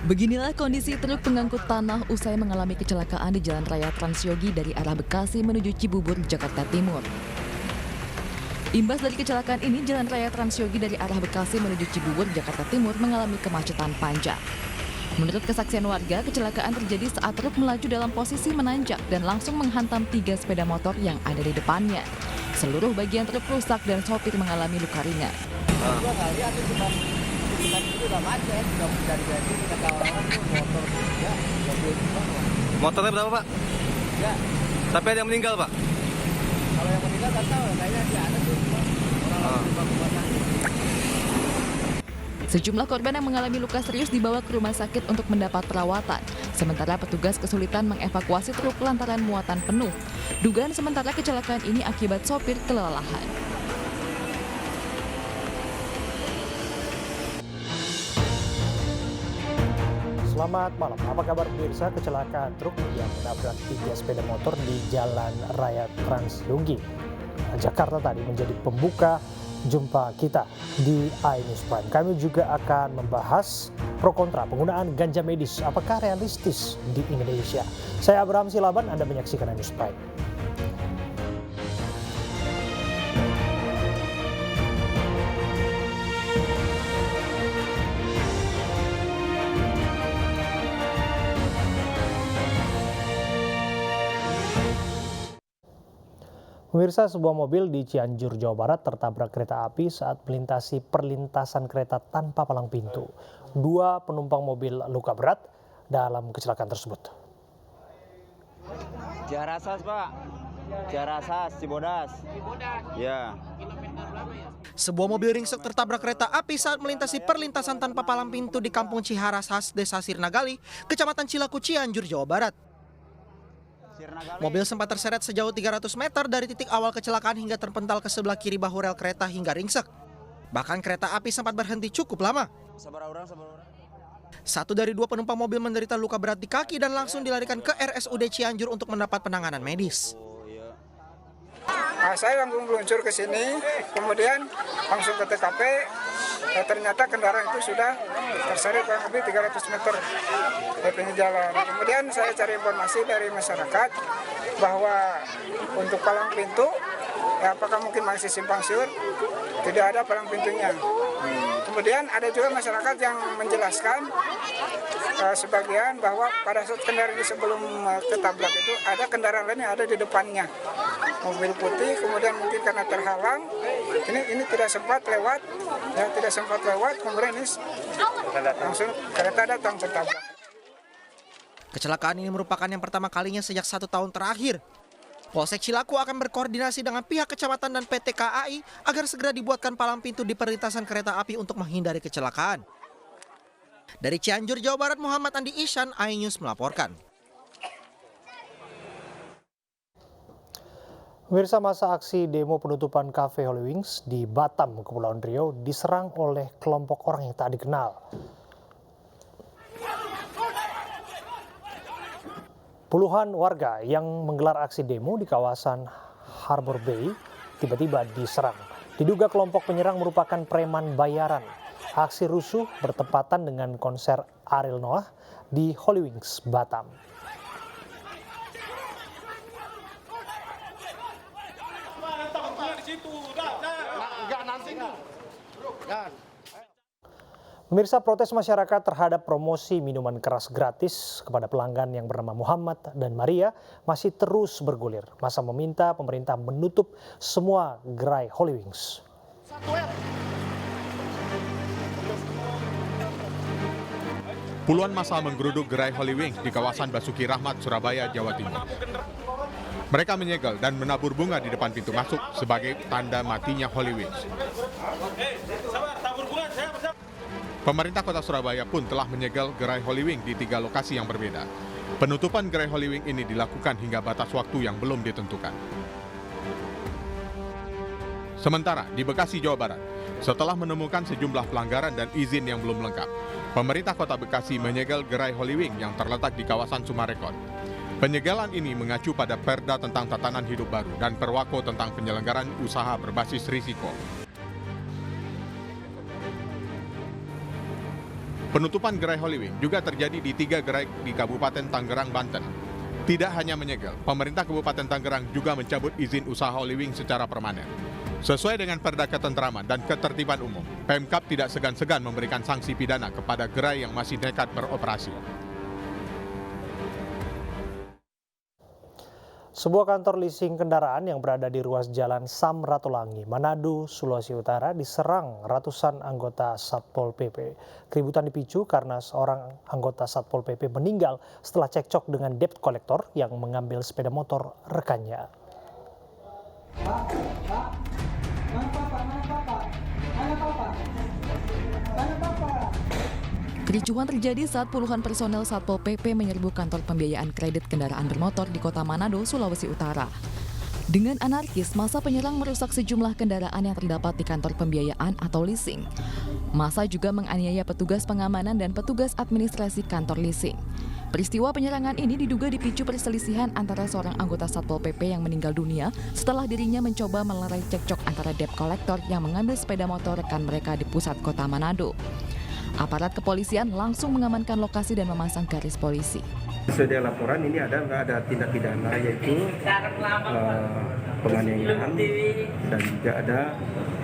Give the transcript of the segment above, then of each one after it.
Beginilah kondisi truk pengangkut tanah usai mengalami kecelakaan di Jalan Raya Transyogi dari arah Bekasi menuju Cibubur, Jakarta Timur. Imbas dari kecelakaan ini, Jalan Raya Transyogi dari arah Bekasi menuju Cibubur, Jakarta Timur mengalami kemacetan panjang. Menurut kesaksian warga, kecelakaan terjadi saat truk melaju dalam posisi menanjak dan langsung menghantam 3 sepeda motor yang ada di depannya. Seluruh bagian truk rusak dan sopir mengalami luka ringan. Motornya berapa, Pak? Ya. Tapi ada yang meninggal, Pak? Kalau yang meninggal nggak tahu, kayaknya dia ada tuh orang Sejumlah korban yang mengalami luka serius dibawa ke rumah sakit untuk mendapat perawatan. Sementara petugas kesulitan mengevakuasi truk lantaran muatan penuh. Dugaan sementara kecelakaan ini akibat sopir kelelahan. Selamat malam, apa kabar pemirsa? Kecelakaan truk yang menabrak 3 sepeda motor di Jalan Raya Transyogi, Jakarta tadi menjadi pembuka jumpa kita di iNews Prime. Kami juga akan membahas pro kontra penggunaan ganja medis, apakah realistis di Indonesia. Saya Abraham Silaban, Anda menyaksikan iNews Prime. Pemirsa, sebuah mobil di Cianjur, Jawa Barat tertabrak kereta api saat melintasi perlintasan kereta tanpa palang pintu. 2 penumpang mobil luka berat dalam kecelakaan tersebut. Ciharasas, Pak. Ciharasas, Cibodas. Ya. Sebuah mobil ringsek tertabrak kereta api saat melintasi perlintasan tanpa palang pintu di Kampung Ciharasas, Desa Sirnagali, Kecamatan Cilaku, Cianjur, Jawa Barat. Mobil sempat terseret sejauh 300 meter dari titik awal kecelakaan hingga terpental ke sebelah kiri bahu rel kereta hingga ringsek. Bahkan kereta api sempat berhenti cukup lama. 1 dari 2 penumpang mobil menderita luka berat di kaki dan langsung dilarikan ke RSUD Cianjur untuk mendapat penanganan medis. Saya langsung meluncur ke sini, kemudian langsung ke TKP. Ternyata kendaraan itu sudah terseret kurang lebih 300 meter dari pinggir jalan. Kemudian saya cari informasi dari masyarakat bahwa untuk palang pintu, ya apakah mungkin masih simpang siur, tidak ada palang pintunya. Kemudian ada juga masyarakat yang menjelaskan sebagian bahwa pada saat kendaraan ini sebelum ketabrak itu ada kendaraan lain yang ada di depannya. Mobil putih, kemudian mungkin karena terhalang, ini tidak sempat lewat, kemudian ini langsung kereta datang tertabrak. Kecelakaan ini merupakan yang pertama kalinya sejak 1 tahun terakhir. Polsek Cilaku akan berkoordinasi dengan pihak kecamatan dan PT KAI agar segera dibuatkan palang pintu di perlintasan kereta api untuk menghindari kecelakaan. Dari Cianjur, Jawa Barat, Muhammad Andi Ihsan, iNews melaporkan. Pemirsa, masa aksi demo penutupan Cafe Holy Wings di Batam, Kepulauan Riau diserang oleh kelompok orang yang tak dikenal. Puluhan warga yang menggelar aksi demo di kawasan Harbor Bay tiba-tiba diserang. Diduga kelompok penyerang merupakan preman bayaran. Aksi rusuh bertepatan dengan konser Ariel Noah di Holy Wings, Batam. Pemirsa, protes masyarakat terhadap promosi minuman keras gratis kepada pelanggan yang bernama Muhammad dan Maria masih terus bergulir. Masa meminta pemerintah menutup semua gerai Holy Wings. Puluhan massa menggeruduk gerai Holy Wings di kawasan Basuki Rahmat, Surabaya, Jawa Timur. Mereka menyegel dan menabur bunga di depan pintu masuk sebagai tanda matinya Holy Wings. Pemerintah Kota Surabaya pun telah menyegel gerai Holy Wings di 3 lokasi yang berbeda. Penutupan gerai Holy Wings ini dilakukan hingga batas waktu yang belum ditentukan. Sementara di Bekasi, Jawa Barat, setelah menemukan sejumlah pelanggaran dan izin yang belum lengkap, pemerintah Kota Bekasi menyegel gerai Holy Wings yang terletak di kawasan Sumarekon. Penyegelan ini mengacu pada Perda tentang Tatanan Hidup Baru dan Perwako tentang penyelenggaraan usaha berbasis risiko. Penutupan gerai Holy Wing juga terjadi di 3 gerai di Kabupaten Tangerang, Banten. Tidak hanya menyegel, pemerintah Kabupaten Tangerang juga mencabut izin usaha Holy Wing secara permanen. Sesuai dengan Perda Ketentraman dan Ketertiban Umum, Pemkab tidak segan-segan memberikan sanksi pidana kepada gerai yang masih nekat beroperasi. Sebuah kantor leasing kendaraan yang berada di ruas jalan Samratulangi, Manado, Sulawesi Utara diserang ratusan anggota Satpol PP. Keributan dipicu karena seorang anggota Satpol PP meninggal setelah cekcok dengan debt collector yang mengambil sepeda motor rekannya. Kericuhan terjadi saat puluhan personel Satpol PP menyerbu kantor pembiayaan kredit kendaraan bermotor di Kota Manado, Sulawesi Utara. Dengan anarkis, massa penyerang merusak sejumlah kendaraan yang terdapat di kantor pembiayaan atau leasing. Massa juga menganiaya petugas pengamanan dan petugas administrasi kantor leasing. Peristiwa penyerangan ini diduga dipicu perselisihan antara seorang anggota Satpol PP yang meninggal dunia setelah dirinya mencoba melerai cekcok antara debt collector yang mengambil sepeda motor rekan mereka di pusat Kota Manado. Aparat kepolisian langsung mengamankan lokasi dan memasang garis polisi. Sesuai dengan laporan ini ada tindak pidana yaitu penganiayaan dan juga ada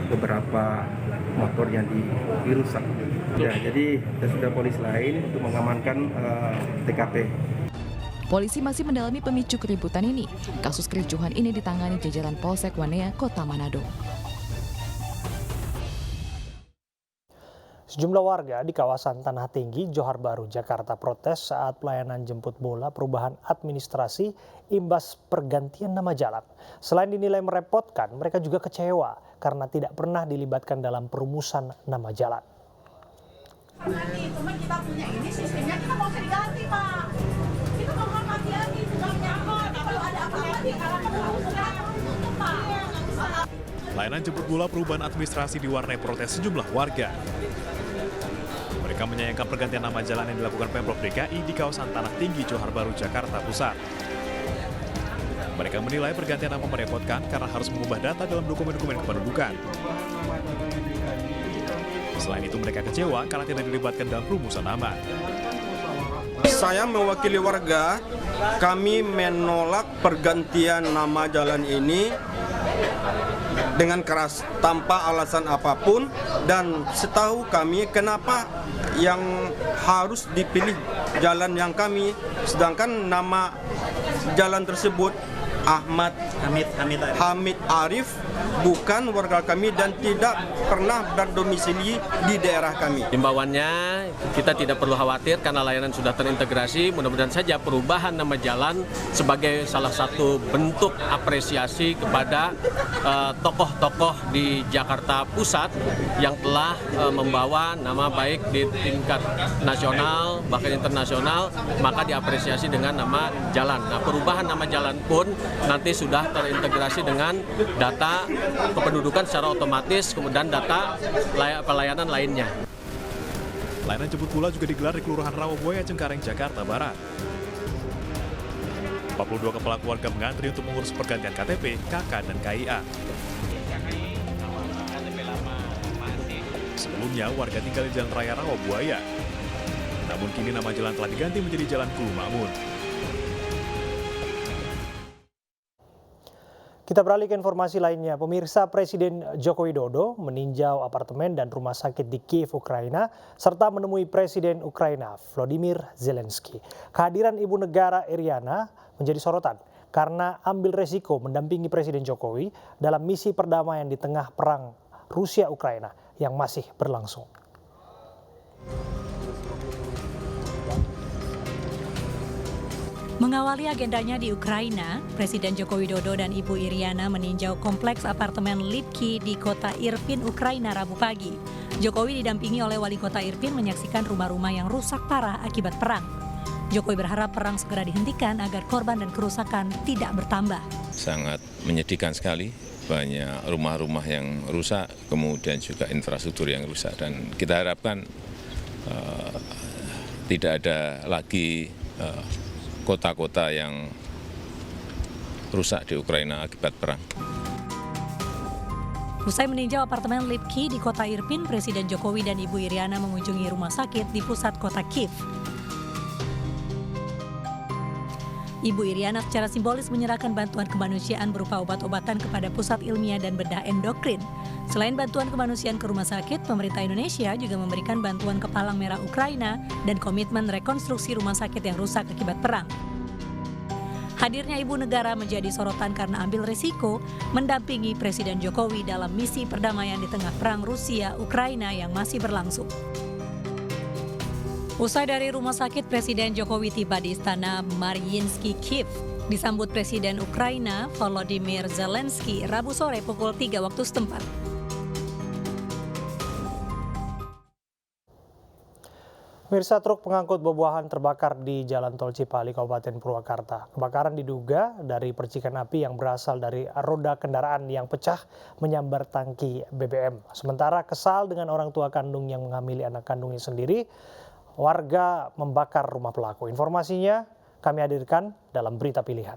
beberapa motor yang dirusak. Ya, jadi sudah polisi lain untuk mengamankan TKP. Polisi masih mendalami pemicu keributan ini. Kasus kericuhan ini ditangani jajaran Polsek Wanea, Kota Manado. Sejumlah warga di kawasan Tanah Tinggi, Johar Baru, Jakarta protes saat pelayanan jemput bola perubahan administrasi imbas pergantian nama jalan. Selain dinilai merepotkan, mereka juga kecewa karena tidak pernah dilibatkan dalam perumusan nama jalan. Cuma kita punya ini sistemnya kita mau diganti, Pak. Kita mau ganti bukan nyamot. Kalau ada apa-apa di kalangan tutup, Pak. Layanan jemput bola perubahan administrasi diwarnai protes sejumlah warga. Mereka menyayangkan pergantian nama jalan yang dilakukan Pemprov DKI di kawasan Tanah Tinggi, Johar Baru, Jakarta Pusat. Mereka menilai pergantian nama merepotkan karena harus mengubah data dalam dokumen-dokumen kependudukan. Selain itu mereka kecewa karena tidak dilibatkan dalam perumusan nama. Saya mewakili warga, kami menolak pergantian nama jalan ini dengan keras tanpa alasan apapun, dan setahu kami kenapa yang harus dipilih jalan yang kami, sedangkan nama jalan tersebut Hamid Arif bukan warga kami dan tidak pernah berdomisili di daerah kami. Himbauannya kita tidak perlu khawatir karena layanan sudah terintegrasi. Mudah-mudahan saja perubahan nama jalan sebagai salah satu bentuk apresiasi kepada tokoh-tokoh di Jakarta Pusat yang telah membawa nama baik di tingkat nasional bahkan internasional, maka diapresiasi dengan nama jalan. Nah, perubahan nama jalan pun nanti sudah terintegrasi dengan data kependudukan secara otomatis, kemudian data pelayanan lainnya. Layanan jemput bola juga digelar di Kelurahan Rawabuaya, Cengkareng, Jakarta Barat. 42 kepala keluarga mengantri untuk mengurus pergantian KTP, KK, dan KIA. Sebelumnya, warga tinggal di Jalan Raya Rawabuaya. Namun kini nama jalan telah diganti menjadi Jalan Kulu Makmun. Kita beralih ke informasi lainnya. Pemirsa, Presiden Joko Widodo meninjau apartemen dan rumah sakit di Kiev, Ukraina, serta menemui Presiden Ukraina Volodymyr Zelensky. Kehadiran Ibu Negara Iryana menjadi sorotan karena ambil resiko mendampingi Presiden Jokowi dalam misi perdamaian di tengah perang Rusia-Ukraina yang masih berlangsung. Mengawali agendanya di Ukraina, Presiden Joko Widodo dan Ibu Iryana meninjau kompleks apartemen Lipki di kota Irpin, Ukraina Rabu pagi. Jokowi didampingi oleh Wali Kota Irpin menyaksikan rumah-rumah yang rusak parah akibat perang. Jokowi berharap perang segera dihentikan agar korban dan kerusakan tidak bertambah. Sangat menyedihkan sekali, banyak rumah-rumah yang rusak, kemudian juga infrastruktur yang rusak. Dan kita harapkan tidak ada lagi kota-kota yang rusak di Ukraina akibat perang. Usai meninjau apartemen Lipki di kota Irpin, Presiden Jokowi dan Ibu Iriana mengunjungi rumah sakit di pusat kota Kiev. Ibu Iriana secara simbolis menyerahkan bantuan kemanusiaan berupa obat-obatan kepada Pusat Ilmiah dan Bedah Endokrin. Selain bantuan kemanusiaan ke rumah sakit, pemerintah Indonesia juga memberikan bantuan ke Palang Merah Ukraina dan komitmen rekonstruksi rumah sakit yang rusak akibat perang. Hadirnya ibu negara menjadi sorotan karena ambil risiko mendampingi Presiden Jokowi dalam misi perdamaian di tengah perang Rusia-Ukraina yang masih berlangsung. Usai dari rumah sakit, Presiden Jokowi tiba di Istana Mariinsky Kiev. Disambut Presiden Ukraina Volodymyr Zelensky Rabu sore pukul 3 waktu setempat. Pemirsa, truk pengangkut buah-buahan terbakar di Jalan Tol Cipali, Kabupaten Purwakarta. Kebakaran diduga dari percikan api yang berasal dari roda kendaraan yang pecah menyambar tangki BBM. Sementara kesal dengan orang tua kandung yang menghamili anak kandungnya sendiri, warga membakar rumah pelaku. Informasinya kami hadirkan dalam berita pilihan.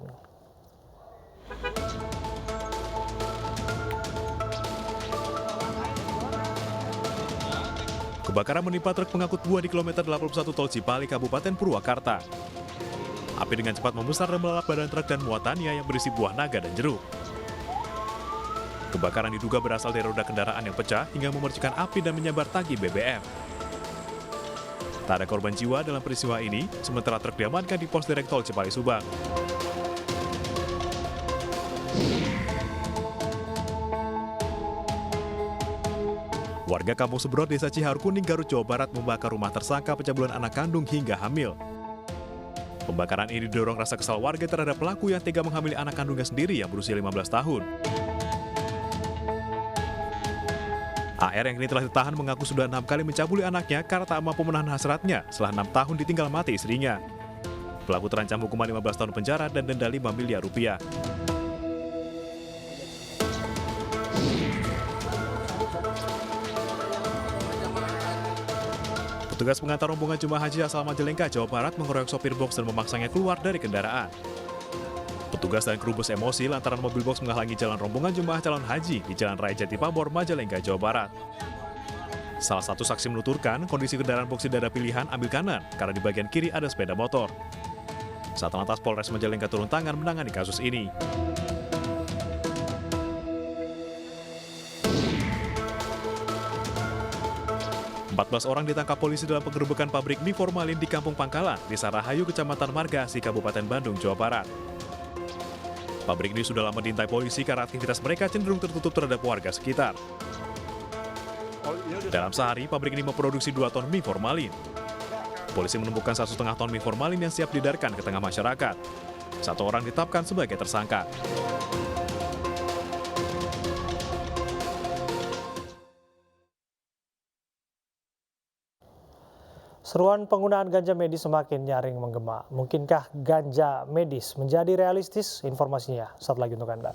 Kebakaran menimpa truk pengangkut buah di kilometer 81 Tol Cipali, Kabupaten Purwakarta. Api dengan cepat membesar dan melalap badan truk dan muatannya yang berisi buah naga dan jeruk. Kebakaran diduga berasal dari roda kendaraan yang pecah hingga memercikan api dan menyambar tangki BBM. Tak ada korban jiwa dalam peristiwa ini, sementara truk diamankan di pos Derek Tol Cipali Subang. Warga Kampung Sebrot, Desa Cihaur Kuning, Garut, Jawa Barat membakar rumah tersangka pencabulan anak kandung hingga hamil. Pembakaran ini didorong rasa kesal warga terhadap pelaku yang tega menghamili anak kandungnya sendiri yang berusia 15 tahun. AR yang kini telah ditahan mengaku sudah 6 kali mencabuli anaknya karena tak mampu menahan hasratnya setelah 6 tahun ditinggal mati istrinya. Pelaku terancam hukuman 15 tahun penjara dan denda 5 miliar rupiah. Petugas pengantar rombongan jemaah haji asal Majalengka, Jawa Barat mengeroyok sopir box dan memaksanya keluar dari kendaraan. Petugas dan kru bus emosi lantaran mobil box menghalangi jalan rombongan jemaah calon haji di Jalan Raya Jati Pabor, Majalengka, Jawa Barat. Salah satu saksi menuturkan kondisi kendaraan box tidak ada pilihan ambil kanan karena di bagian kiri ada sepeda motor. Satlantas Polres Majalengka turun tangan menangani kasus ini. Empat orang ditangkap polisi dalam penggerebekan pabrik mie formalin di Kampung Pangkalan, Desa Rahayu, Kecamatan Margasi, Kabupaten Bandung, Jawa Barat. Pabrik ini sudah lama diintai polisi karena aktivitas mereka cenderung tertutup terhadap warga sekitar. Dalam sehari, pabrik ini memproduksi 2 ton mie formalin. Polisi menemukan 1,5 ton mie formalin yang siap diedarkan ke tengah masyarakat. 1 orang ditetapkan sebagai tersangka. Seruan penggunaan ganja medis semakin nyaring menggema. Mungkinkah ganja medis menjadi realistis? Informasinya saat lagi untuk Anda.